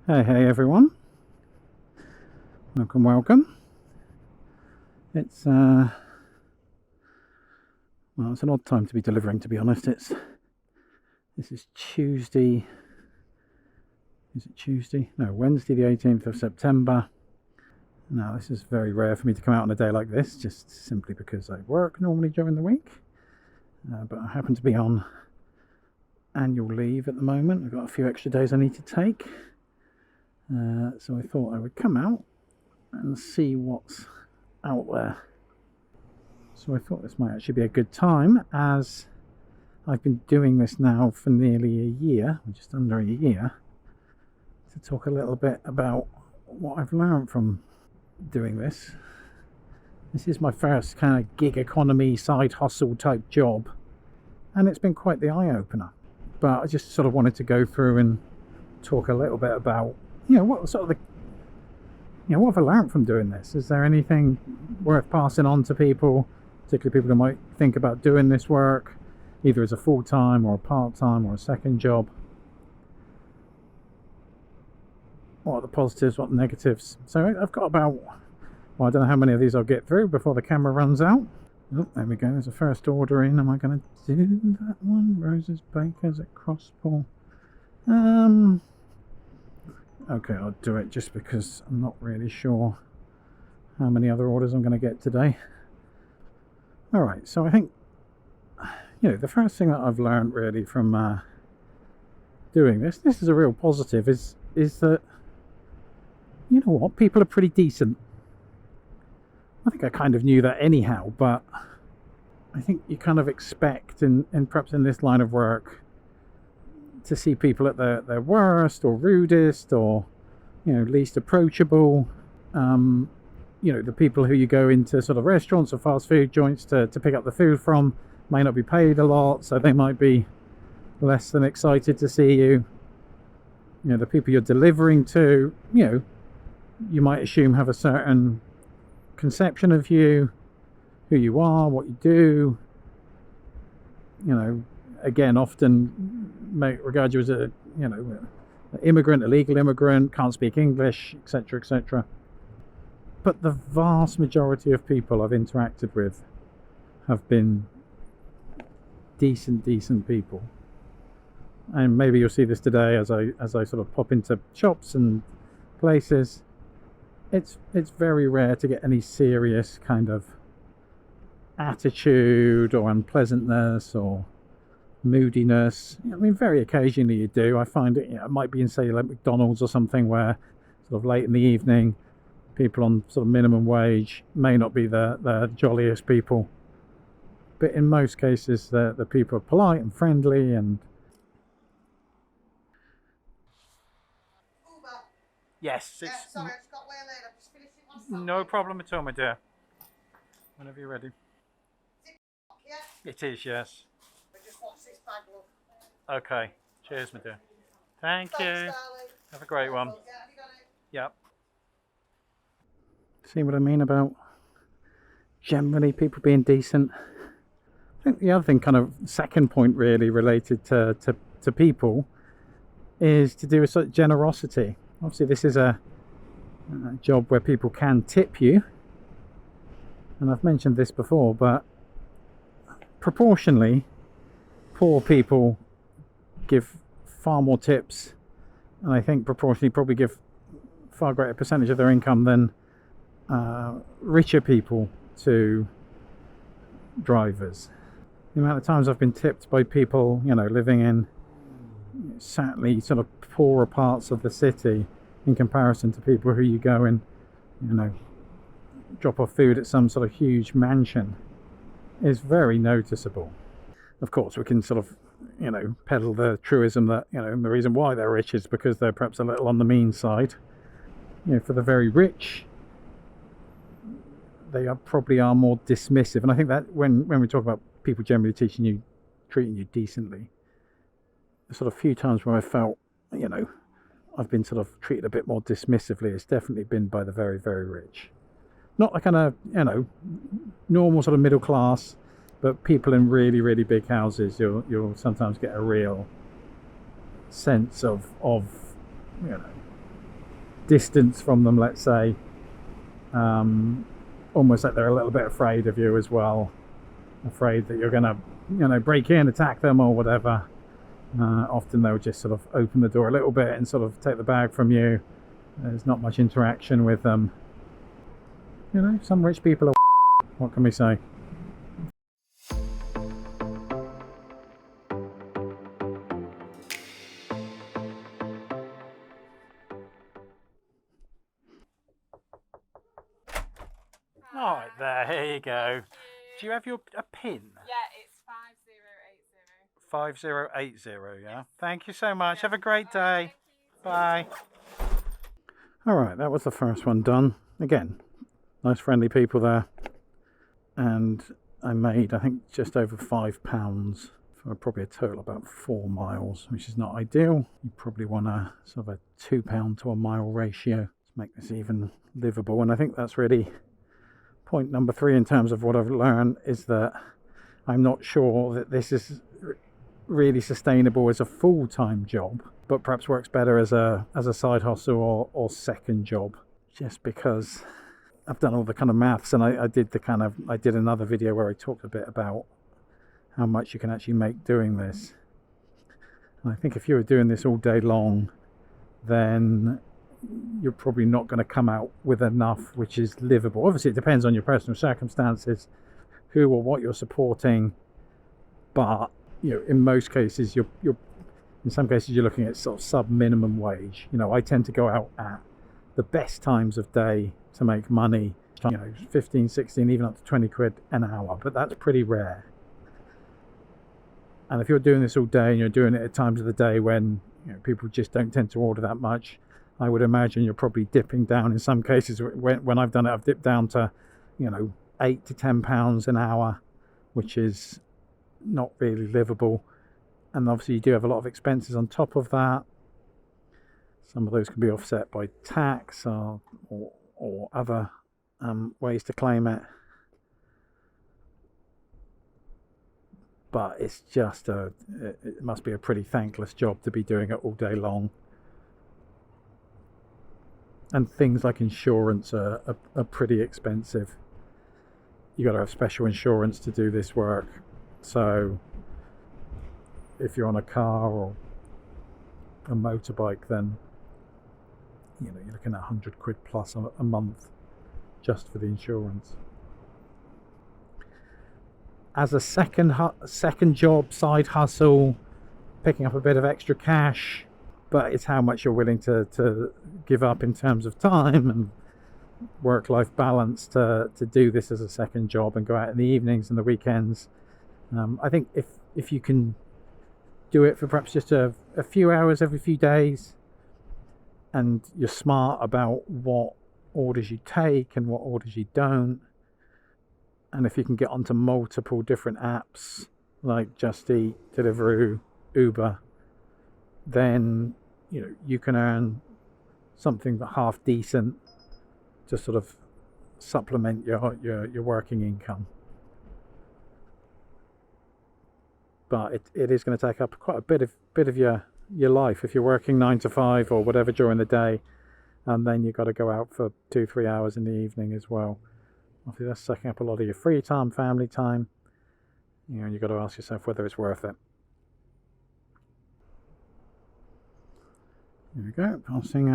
Hey everyone, welcome. It's well, it's an odd time to be delivering, to be honest. This is Tuesday. Is it Tuesday? No, Wednesday the 18th of September. Now this is very rare for me to come out on a day like this, just simply because I work normally during the week, but I happen to be on annual leave at the moment. I've got a few extra days I need to take. So I thought I would come out and see what's out there. So I thought this might actually be a good time, as I've been doing this now for nearly a year, or just under a year, to talk a little bit about what I've learned from doing this. This is my first kind of gig economy, side hustle type job, and it's been quite the eye-opener. But I just sort of wanted to go through and talk a little bit about what sort of what have I learned from doing this? Is there anything worth passing on to people, particularly people who might think about doing this work, either as a full-time or a part-time or a second job? What are the positives, what are the negatives? So I've got about, well, I don't know how many of these I'll get through before the camera runs out. Oh, there we go, there's a first order in. Am I going to do that one? Rose's Bakers at Crosspool. Okay, I'll do it just because I'm not really sure how many other orders I'm going to get today. Alright, so I think, the first thing that I've learned really from doing this is a real positive, is that, you know what, people are pretty decent. I think I kind of knew that anyhow, but I think you kind of expect, in perhaps in this line of work, to see people at their worst or rudest or least approachable. The people who you go into sort of restaurants or fast food joints to pick up the food from may not be paid a lot, so they might be less than excited to see you. The people you're delivering to, you might assume have a certain conception of you, who you are, what you do. Again, often regard you as a an immigrant, illegal immigrant, can't speak English, etc., etc. But the vast majority of people I've interacted with have been decent people. And maybe you'll see this today as I sort of pop into shops and places. It's very rare to get any serious kind of attitude or unpleasantness or moodiness. I mean, very occasionally you do. I find it, it might be in, say, like McDonald's or something, where sort of late in the evening, people on sort of minimum wage may not be the jolliest people. But in most cases, the people are polite and friendly and... Uber. Yes, it's... Sorry, I just got way late. I'm just finishing my sandwich. No problem at all, my dear. Whenever you're ready. Is it yeah? It is, yes. But just watch this bag, love. Okay. Cheers, my dear. Thank you. Thanks, darling. Have a great one. Yeah, have you got it? Yep. See what I mean about generally people being decent? I think the other thing, kind of second point really related to people, is to do with sort of generosity. Obviously this is a job where people can tip you, and I've mentioned this before, but proportionally poor people give far more tips, and I think proportionally probably give far greater percentage of their income than richer people to drivers. The amount of times I've been tipped by people, living in certainly sort of poorer parts of the city in comparison to people who you go and drop off food at some sort of huge mansion, is very noticeable. Of course, we can sort of peddle the truism that the reason why they're rich is because they're perhaps a little on the mean side. For the very rich, they probably are more dismissive, and I think that when we talk about people generally treating you decently, the sort of few times where I felt I've been sort of treated a bit more dismissively, it's definitely been by the very, very rich. Not the kind of normal sort of middle class, but people in really, really big houses. You'll sometimes get a real sense of distance from them, let's say. Almost like they're a little bit afraid of you as well, afraid that you're gonna, break in, attack them or whatever. Often they'll just sort of open the door a little bit and sort of take the bag from you. There's not much interaction with them. Some rich people are what can we say? Alright, there you go. Do you have a pin? Yeah, it's 5080. 5080, yeah? Thank you so much. Have a great day. Bye. Alright, that was the first one done. Again, nice friendly people there. And I made, I think, just over £5 for probably a total about 4 miles, which is not ideal. You probably want a sort of a £2 to a mile ratio to make this even livable. And I think that's really point number 3 in terms of what I've learned, is that I'm not sure that this is really sustainable as a full-time job, but perhaps works better as a side hustle or second job, just because I've done all the kind of maths, and I did another video where I talked a bit about how much you can actually make doing this. And I think if you were doing this all day long, then you're probably not going to come out with enough which is livable. Obviously it depends on your personal circumstances, who or what you're supporting, but in most cases you're in some cases you're looking at sort of sub minimum wage. I tend to go out at the best times of day to make money, 15, 16, even up to 20 quid an hour, but that's pretty rare. And if you're doing this all day and you're doing it at times of the day when people just don't tend to order that much, I would imagine you're probably dipping down. In some cases, when I've done it, I've dipped down to, £8 to £10 an hour, which is not really livable. And obviously you do have a lot of expenses on top of that. Some of those can be offset by tax or other ways to claim it. But it's just it must be a pretty thankless job to be doing it all day long. And things like insurance are pretty expensive. You got to have special insurance to do this work. So if you're on a car or a motorbike, then you're looking at 100 quid plus a month just for the insurance. As a second job, side hustle, picking up a bit of extra cash, but it's how much you're willing to give up in terms of time and work-life balance to do this as a second job and go out in the evenings and the weekends. I think if you can do it for perhaps just a few hours every few days, and you're smart about what orders you take and what orders you don't, and if you can get onto multiple different apps like Just Eat, Deliveroo, Uber, then you can earn something half decent to sort of supplement your working income. But it is going to take up quite a bit of your life if you're working 9 to 5 or whatever during the day, and then you've got to go out for 2-3 hours in the evening as well. Obviously that's sucking up a lot of your free time, family time, and you've got to ask yourself whether it's worth it. Here we go, passing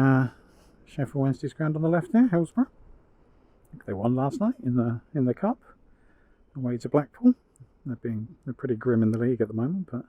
Sheffield Wednesday's ground on the left there, Hillsborough. I think they won last night in the cup, away to Blackpool. They're pretty grim in the league at the moment, but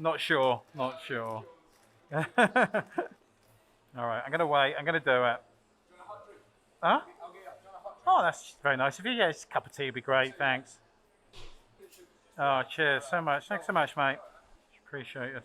Not sure. Not sure. All right, I'm gonna wait. I'm gonna do it. Huh? Oh, that's very nice of you. Yeah, just a cup of tea would be great. Thanks. Oh, cheers so much. Thanks so much, mate. Appreciate it.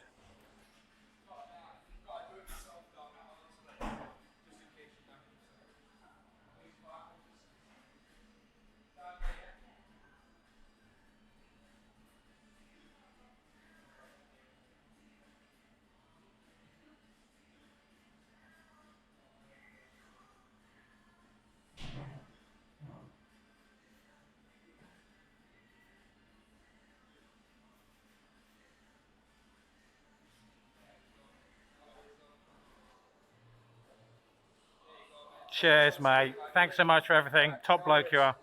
Cheers, mate. Thanks so much for everything. Top bloke you are.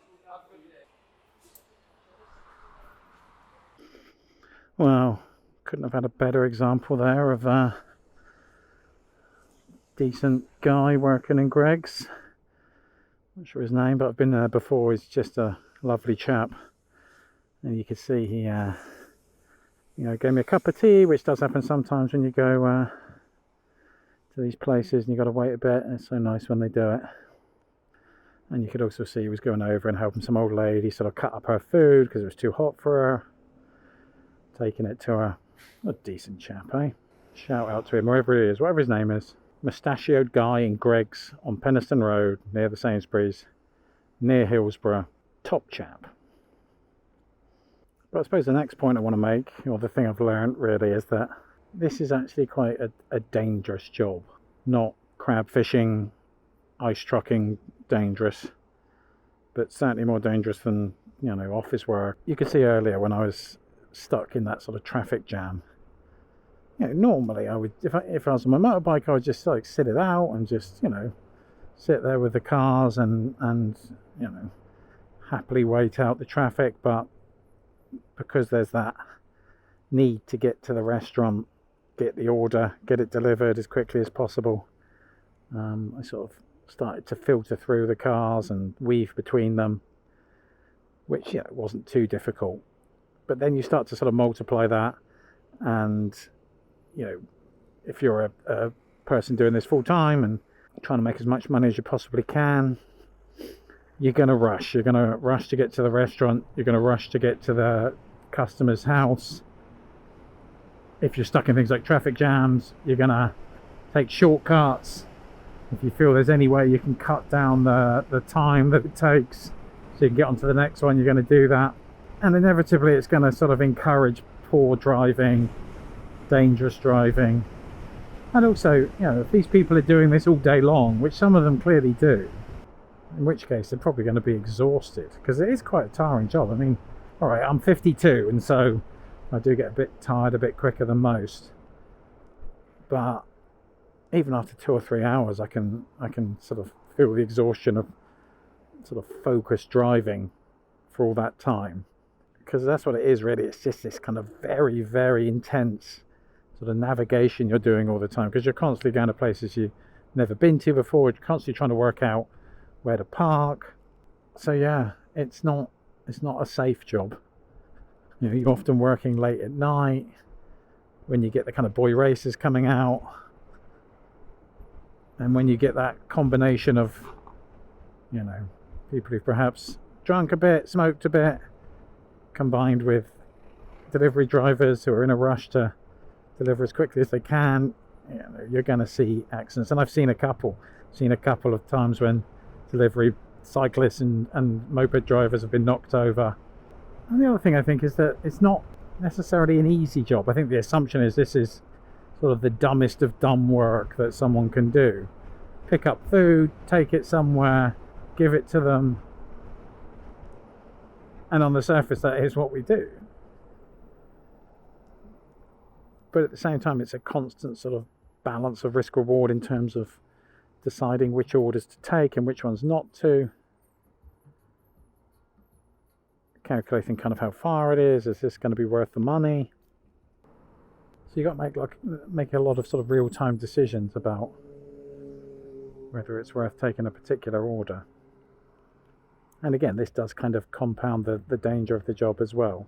Well, couldn't have had a better example there of a decent guy working in Greg's. Not sure his name, but I've been there before. He's just a lovely chap. And you can see he, gave me a cup of tea, which does happen sometimes when you go to these places and you've got to wait a bit. It's so nice when they do it. And you could also see he was going over and helping some old lady sort of cut up her food because it was too hot for her. Taking it to her. A decent chap, eh? Shout out to him wherever he is, whatever his name is. Mustachioed guy in Greg's on Penistone Road near the Sainsbury's, near Hillsborough. Top chap. But I suppose the next point I want to make, or the thing I've learned really, is that this is actually quite a dangerous job. Not crab fishing, ice trucking dangerous, but certainly more dangerous than, office work. You could see earlier when I was stuck in that sort of traffic jam. Normally I would, if I was on my motorbike, I would just like sit it out and just, sit there with the cars and happily wait out the traffic. But because there's that need to get to the restaurant, get the order, get it delivered as quickly as possible, I sort of started to filter through the cars and weave between them, which wasn't too difficult. But then you start to sort of multiply that, and if you're a person doing this full time and trying to make as much money as you possibly can, you're going to rush. You're going to rush to get to the restaurant. You're going to rush to get to the customer's house. If you're stuck in things like traffic jams, you're going to take shortcuts. If you feel there's any way you can cut down the time that it takes so you can get onto the next one, you're going to do that. And inevitably it's going to sort of encourage poor driving, dangerous driving. And also, if these people are doing this all day long, which some of them clearly do, in which case they're probably going to be exhausted, because it is quite a tiring job. I mean, all right, I'm 52, and so I do get a bit tired a bit quicker than most. But even after 2 or 3 hours, I can sort of feel the exhaustion of sort of focused driving for all that time. Because that's what it is really. It's just this kind of very, very intense sort of navigation you're doing all the time, because you're constantly going to places you've never been to before. You're constantly trying to work out where to park. So yeah, it's not a safe job. You're often working late at night when you get the kind of boy races coming out, and when you get that combination of people who've perhaps drunk a bit, smoked a bit, combined with delivery drivers who are in a rush to deliver as quickly as they can, you're going to see accidents. And I've seen a couple of times when delivery cyclists and moped drivers have been knocked over. And the other thing I think is that it's not necessarily an easy job. I think the assumption is this is sort of the dumbest of dumb work that someone can do. Pick up food, take it somewhere, give it to them, and on the surface that is what we do. But at the same time, it's a constant sort of balance of risk reward in terms of deciding which orders to take and which ones not to. Calculating kind of how far it is this going to be worth the money? So you got to make a lot of sort of real-time decisions about whether it's worth taking a particular order. And again, this does kind of compound the danger of the job as well.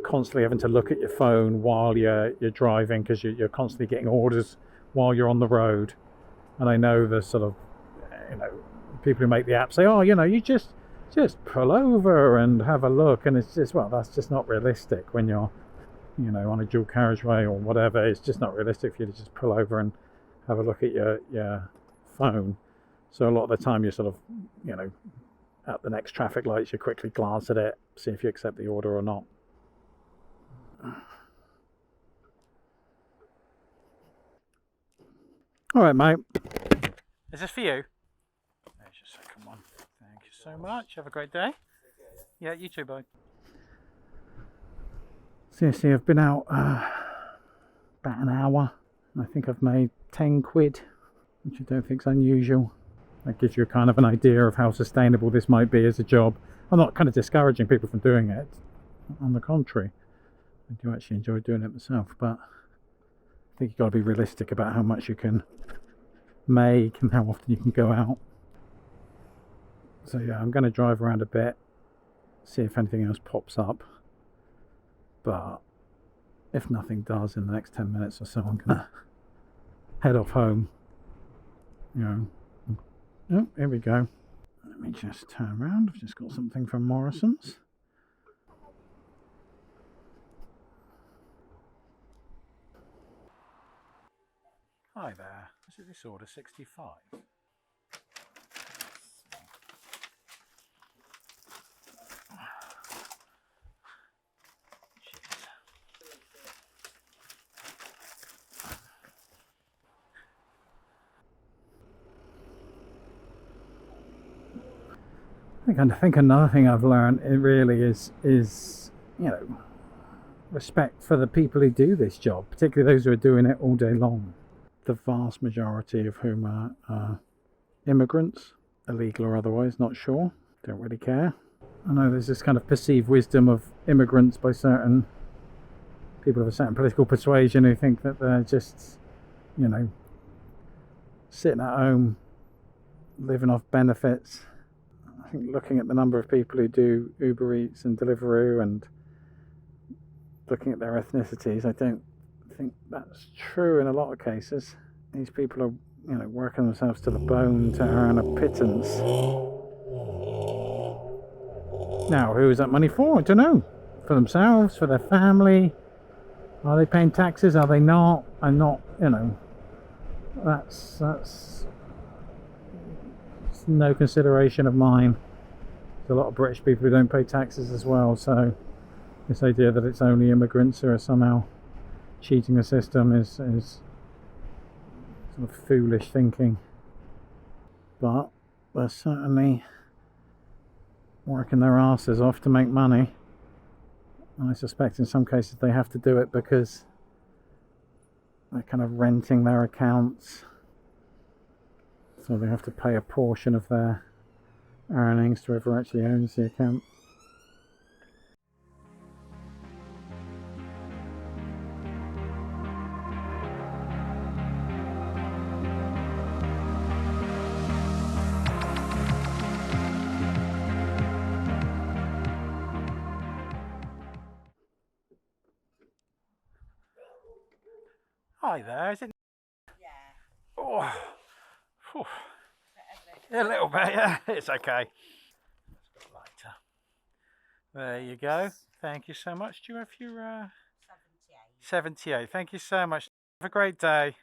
constantly having to look at your phone while you're driving, because you're constantly getting orders while you're on the road. And I know the sort of, you know, people who make the app say, oh, you know, you just pull over and have a look, and it's just, well, that's just not realistic when you're, you know, on a dual carriageway or whatever. It's just not realistic for you to just pull over and have a look at your phone. So a lot of the time you're sort of, you know, at the next traffic lights, you quickly glance at it, see if you accept the order or not. All right, mate. Is this for you? There's your second one. Thank you so much. Have a great day. Yeah, you too, bye. Seriously, I've been out about an hour. I think I've made 10 quid, which I don't think is unusual. That gives you kind of an idea of how sustainable this might be as a job. I'm not kind of discouraging people from doing it. On the contrary, I do actually enjoy doing it myself, but I think you've got to be realistic about how much you can make and how often you can go out. So yeah, I'm going to drive around a bit, see if anything else pops up. But if nothing does in the next 10 minutes or so, I'm going to head off home. You know. Oh, here we go. Let me just turn around. I've just got something from Morrison's. Hi there. Is this order 65? I think another thing I've learned, it really is you know, respect for the people who do this job, particularly those who are doing it all day long. The vast majority of whom are immigrants, illegal or otherwise, not sure, don't really care. I know there's this kind of perceived wisdom of immigrants by certain people of a certain political persuasion who think that they're just, you know, sitting at home, living off benefits. I think looking at the number of people who do Uber Eats and Deliveroo and looking at their ethnicities, I don't think that's true in a lot of cases. These people are, you know, working themselves to the bone to earn a pittance. Now, who is that money for? I don't know. For themselves, for their family? Are they paying taxes? Are they not? I'm not, you know, that's no consideration of mine. There's a lot of British people who don't pay taxes as well, so this idea that it's only immigrants who are somehow cheating the system is sort of foolish thinking. But they're certainly working their asses off to make money. And I suspect in some cases they have to do it because they're kind of renting their accounts. So they have to pay a portion of their earnings to whoever actually owns the account. Hi there, is it? Yeah. Oh. Whew. A little bit, yeah. It's okay. It's a bit lighter. There you go. Thank you so much. Do you have your 78. 78? Thank you so much. Have a great day.